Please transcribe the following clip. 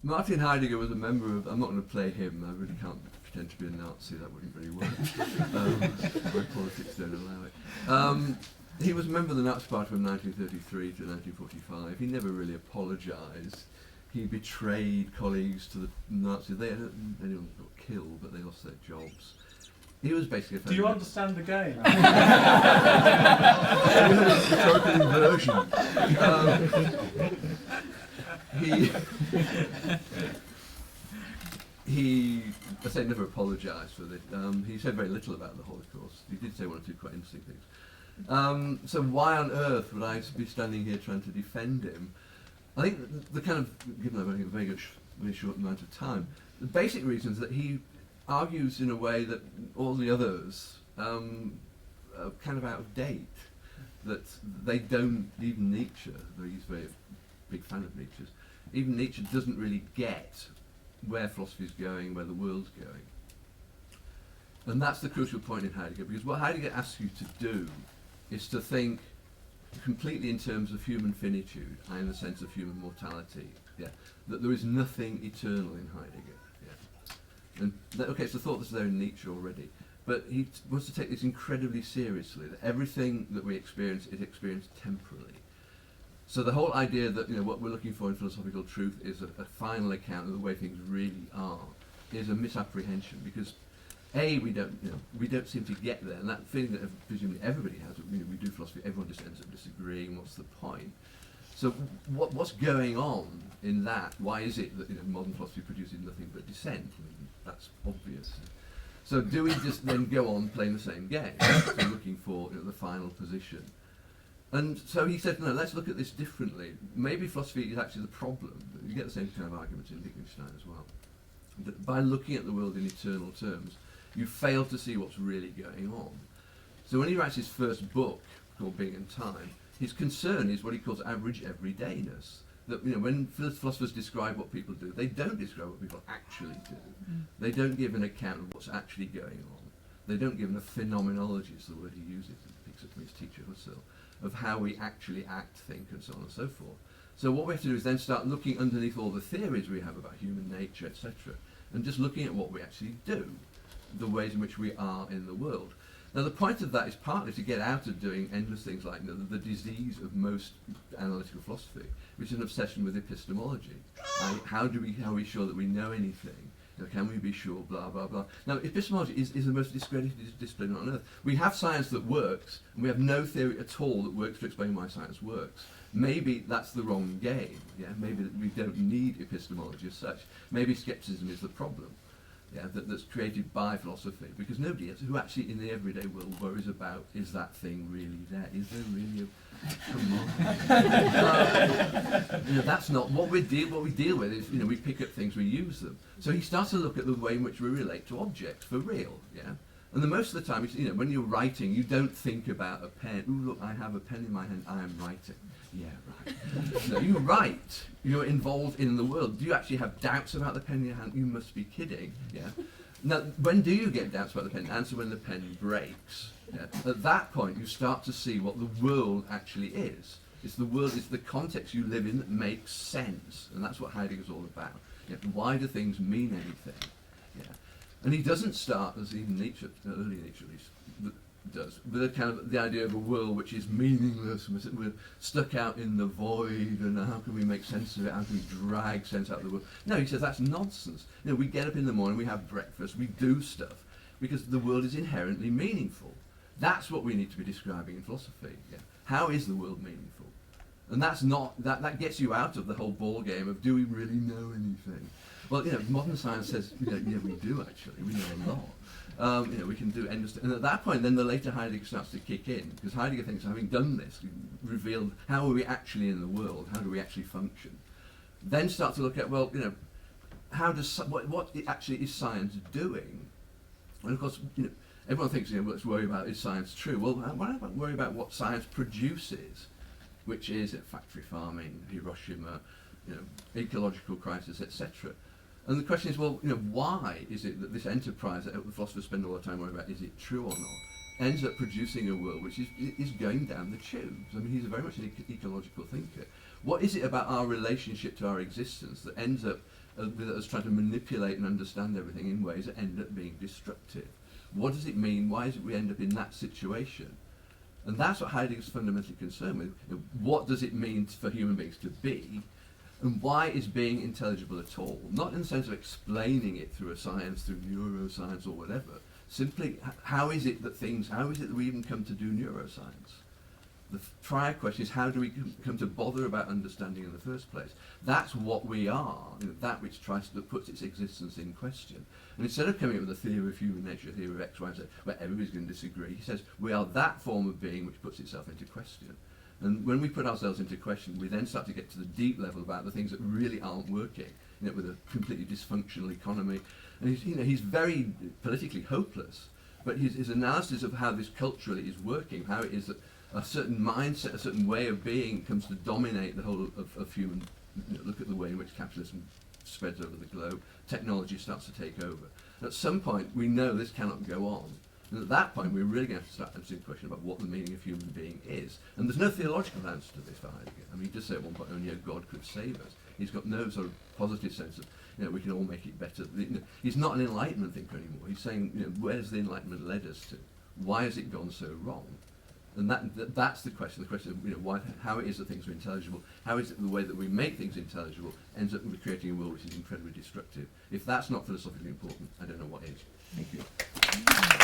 Martin Heidegger was a member of, I'm not going to play him, I really can't pretend to be a Nazi, that wouldn't really work. My politics don't allow it. He was a member of the Nazi Party from 1933 to 1945. He never really apologised. He betrayed colleagues to the Nazis. Anyone got killed, but they lost their jobs. He was basically a... Do you understand the game? He, I say, never apologised for it. He said very little about the Holocaust. He did say one or two quite interesting things. So why on earth would I be standing here trying to defend him? I think the kind of, given a very short amount of time, the basic reason is that he argues in a way that all the others are kind of out of date. That they don't, even Nietzsche, though he's a very big fan of Nietzsche's, even Nietzsche doesn't really get where philosophy is going, where the world's going. And that's the crucial point in Heidegger, because what Heidegger asks you to do is to think completely in terms of human finitude, and in the sense of human mortality. Yeah, that there is nothing eternal in Heidegger. Yeah, and okay, it's a thought that's there in Nietzsche already, but he wants to take this incredibly seriously. That everything that we experience is experienced temporally. So the whole idea that what we're looking for in philosophical truth is a final account of the way things really are is a misapprehension, because we don't seem to get there, and that feeling that presumably everybody has. We do philosophy, everyone just ends up disagreeing. What's the point? So what's going on in that? Why is it that modern philosophy produces nothing but dissent? I mean, that's obvious. So do we just then go on playing the same game, so looking for the final position? And so he said, no, let's look at this differently. Maybe philosophy is actually the problem. You get the same kind of arguments in Wittgenstein as well. That by looking at the world in eternal terms, you fail to see what's really going on. So when he writes his first book, called Being and Time, his concern is what he calls average everydayness. That when philosophers describe what people do, they don't describe what people actually do. They don't give an account of what's actually going on. They don't give a phenomenology, is the word he uses, and picks up from his teacher Husserl, of how we actually act, think, and so on and so forth. So what we have to do is then start looking underneath all the theories we have about human nature, etc., and just looking at what we actually do, the ways in which we are in the world. Now the point of that is partly to get out of doing endless things like the disease of most analytical philosophy, which is an obsession with epistemology. How are we sure that we know anything? Can we be sure, blah, blah, blah. Now, epistemology is the most discredited discipline on earth. We have science that works, and we have no theory at all that works to explain why science works. Maybe that's the wrong game. Yeah, maybe we don't need epistemology as such. Maybe skepticism is the problem. Yeah, that's created by philosophy, because nobody else who actually in the everyday world worries about, is that thing really there? Is there really a... Come on. That's not what we deal with is, we pick up things, we use them. So he starts to look at the way in which we relate to objects for real, yeah? And the most of the time, when you're writing, you don't think about a pen. Ooh, look, I have a pen in my hand, I am writing. Yeah, right. No, you write. You're involved in the world. Do you actually have doubts about the pen in your hand? You must be kidding. Yeah. Now, when do you get doubts about the pen? Answer when the pen breaks. Yeah. At that point, you start to see what the world actually is. It's the world, it's the context you live in that makes sense, and that's what Heidegger's all about. Yeah. Why do things mean anything? Yeah. And he doesn't start, as even Nietzsche, early Nietzsche at least, does, with a kind of the idea of a world which is meaningless, we're stuck out in the void, and how can we make sense of it, how can we drag sense out of the world? No, he says that's nonsense. We get up in the morning, we have breakfast, we do stuff, because the world is inherently meaningful. That's what we need to be describing in philosophy. Yeah. How is the world meaningful? And that's not, that gets you out of the whole ball game of, do we really know anything? Well, modern science says, yeah, we do actually, we know a lot. We can do endless, and at that point, then the later Heidegger starts to kick in, because Heidegger thinks, having done this, revealed how are we actually in the world, how do we actually function? Then start to look at, well, how does what actually is science doing? And of course, everyone thinks, let's worry about is science true? Well, why not worry about what science produces, which is factory farming, Hiroshima, ecological crisis, etc. And the question is, well, why is it that this enterprise that the philosophers spend all the time worrying about, is it true or not, ends up producing a world which is going down the tubes? I mean, he's very much an ecological thinker. What is it about our relationship to our existence that ends up with us trying to manipulate and understand everything in ways that end up being destructive. What does it mean? Why is it we end up in that situation? And that's what Heidegger's fundamentally concerned with. You know, what does it mean for human beings to be? And why is being intelligible at all? Not in the sense of explaining it through a science, through neuroscience or whatever. Simply, how is it that we even come to do neuroscience? The prior question is, how do we come to bother about understanding in the first place? That's what we are, you know, that which that puts its existence in question. And instead of coming up with a theory of human nature, a theory of X, Y, and Z, where everybody's going to disagree, he says we are that form of being which puts itself into question. And when we put ourselves into question, we then start to get to the deep level about the things that really aren't working, you know, with a completely dysfunctional economy. And he's very politically hopeless, but his analysis of how this culturally is working, how it is that a certain mindset, a certain way of being comes to dominate the whole of human. You know, look at the way in which capitalism spreads over the globe. Technology starts to take over. And at some point, we know this cannot go on. And at that point, we're really going to have to start answering the question about what the meaning of human being is. And there's no theological answer to this for Heidegger. I mean, he just said at one point, only a God could save us. He's got no sort of positive sense of, you know, we can all make it better. You know, he's not an Enlightenment thinker anymore. He's saying, you know, where's the Enlightenment led us to? Why has it gone so wrong? And that's the question. The question of, you know, how it is that things are intelligible, how is it the way that we make things intelligible ends up with creating a world which is incredibly destructive. If that's not philosophically important, I don't know what is. Thank you.